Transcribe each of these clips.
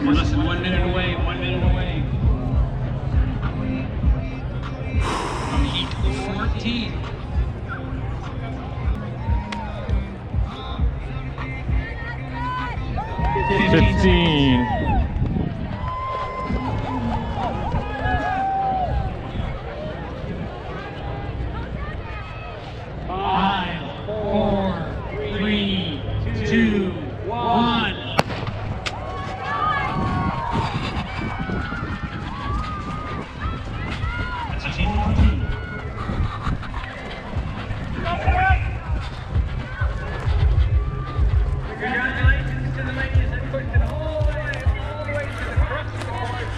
We're less than 1 minute away, 1 minute away. From heat 14. Five, four, three, two, one. That's a team 14. Congratulations to the ladies that pushed it all the way to the crux of the court.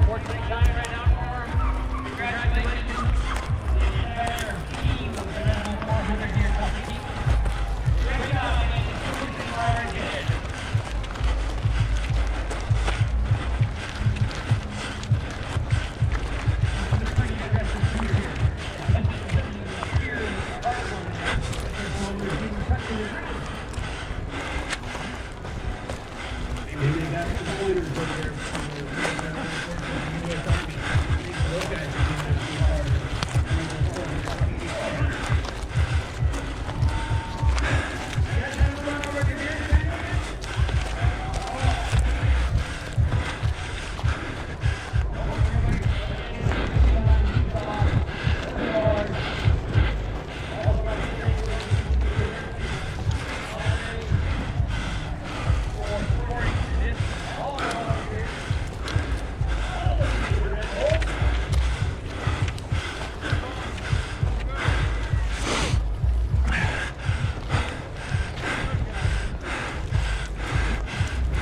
14 time right now for them. Congratulations. The entire team of the National 400 here at Kentucky. Great job, ladies. You're pushing hard ahead.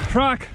Truck.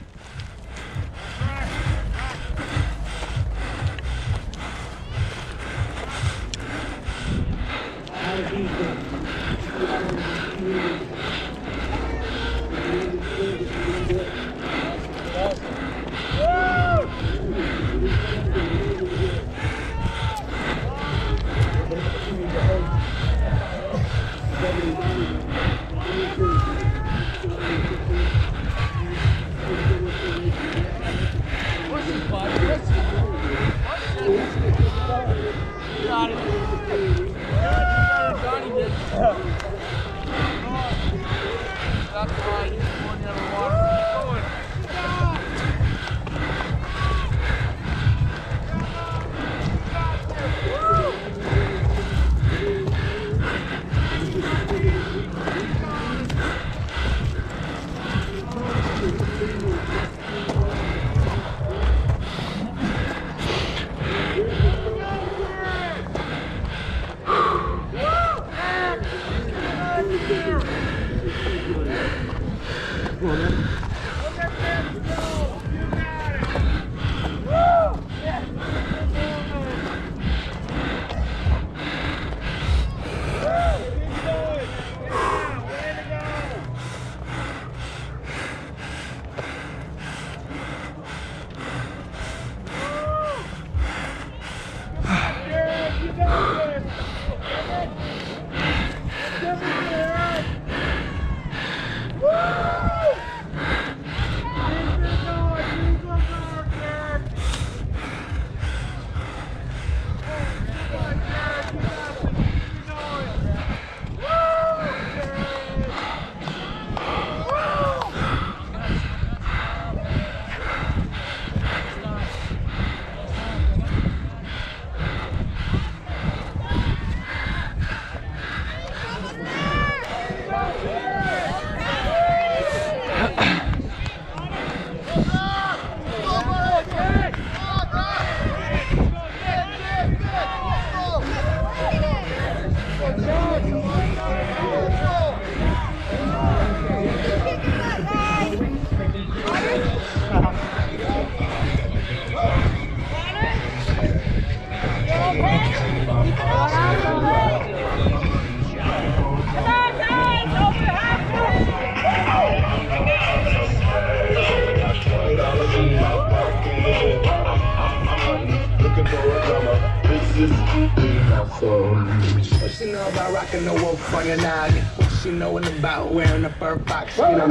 she know about rocking the wolf on your noggin? What she knowin' about wearing a fur fox skin? I'm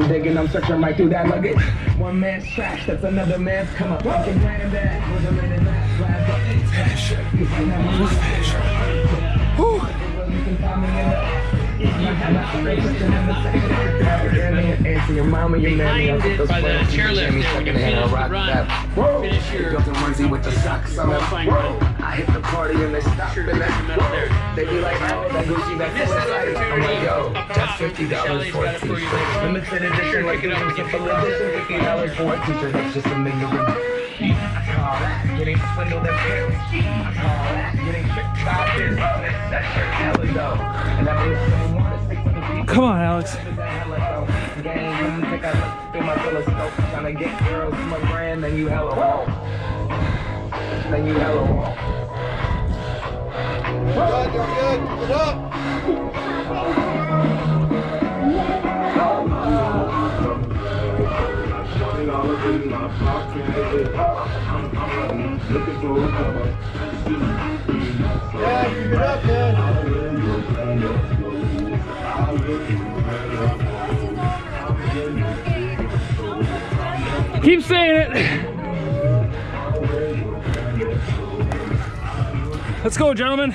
digging, I'm searching right through that luggage. One man's trash, that's another man's come up. Like a granddad with a minute last last up. You can find me in the answer your mama, your mammy, I'll get those by the friends. chairlift there, when you finish your run, finish your Built a onesie with the socks on. qualifying run. I hit the party and they stop Sure, and there's the metal there. they be like, oh, that Gucci, that Missed that I'm opportunity like, yo, up that's top. $50 Shelly's for a got it for you t-shirt. later on. Limited edition, Sure, like pick it up a when you simple finish. edition, $50 for a t-shirt. That's just a minimum. I call that getting swindled and pissed. I call that getting tricked by this. That shirt hella dope. And that was someone to stick to the beat. Come on, Alex. Gang, take a look through my telescope, tryna get girls to my brand, then you hella won't. Then you hella won't. Good, you're good. Keep it up. Yeah, keep it up, man. Keep saying it. Let's go, gentlemen.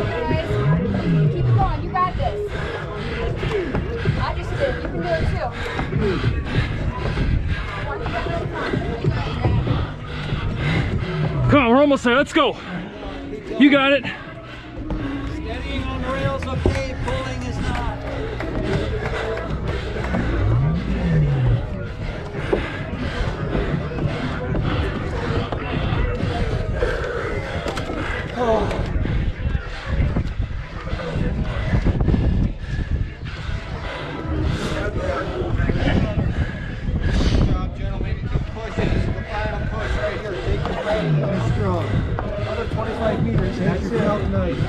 Keep it going, you got this. I just did, you can do it too. One step at a time. Come on, we're almost there. Let's go. You got it. Steadying on the rails, okay. Pulling is not. Good job, gentlemen. Keep pushing. This is the final push right here. Take your weight. Strong. Another 25 meters. That's it. Out nice.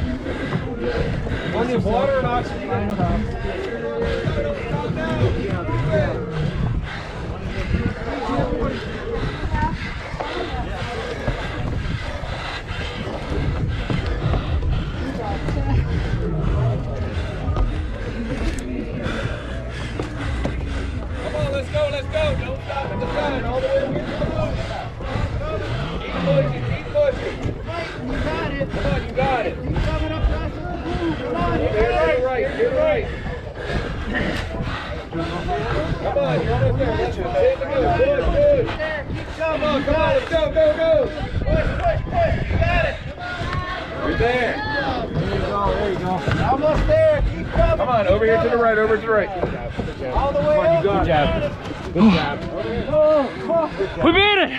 Plenty of water and oxygen. Come on, let's go, let's go. Don't stop at the sign. All the way over here to the moon. Keep pushing, keep pushing. You got it. Come on, you got it. Keep coming up fast. Come on, you got it. You're right. Come on, you're almost there. Let's go. Good. Come on, let's go, go. Push. You got it. You're there. There you go. Almost there. Keep coming. Come on, over here to the right, All the way up. Good job. We made it.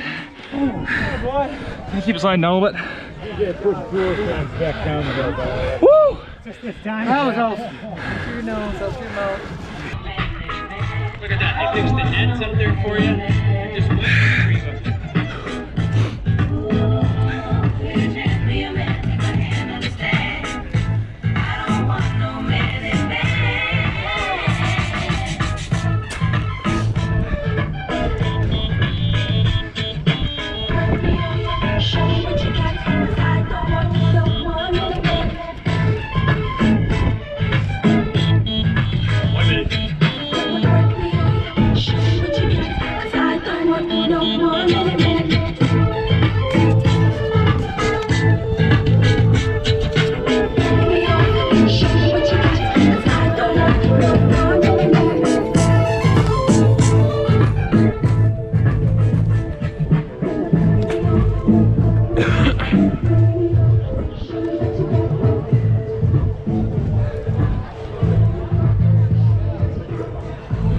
Keep sliding down a little bit. Woo! That was awesome. Look at that, they fixed the nets up there for you.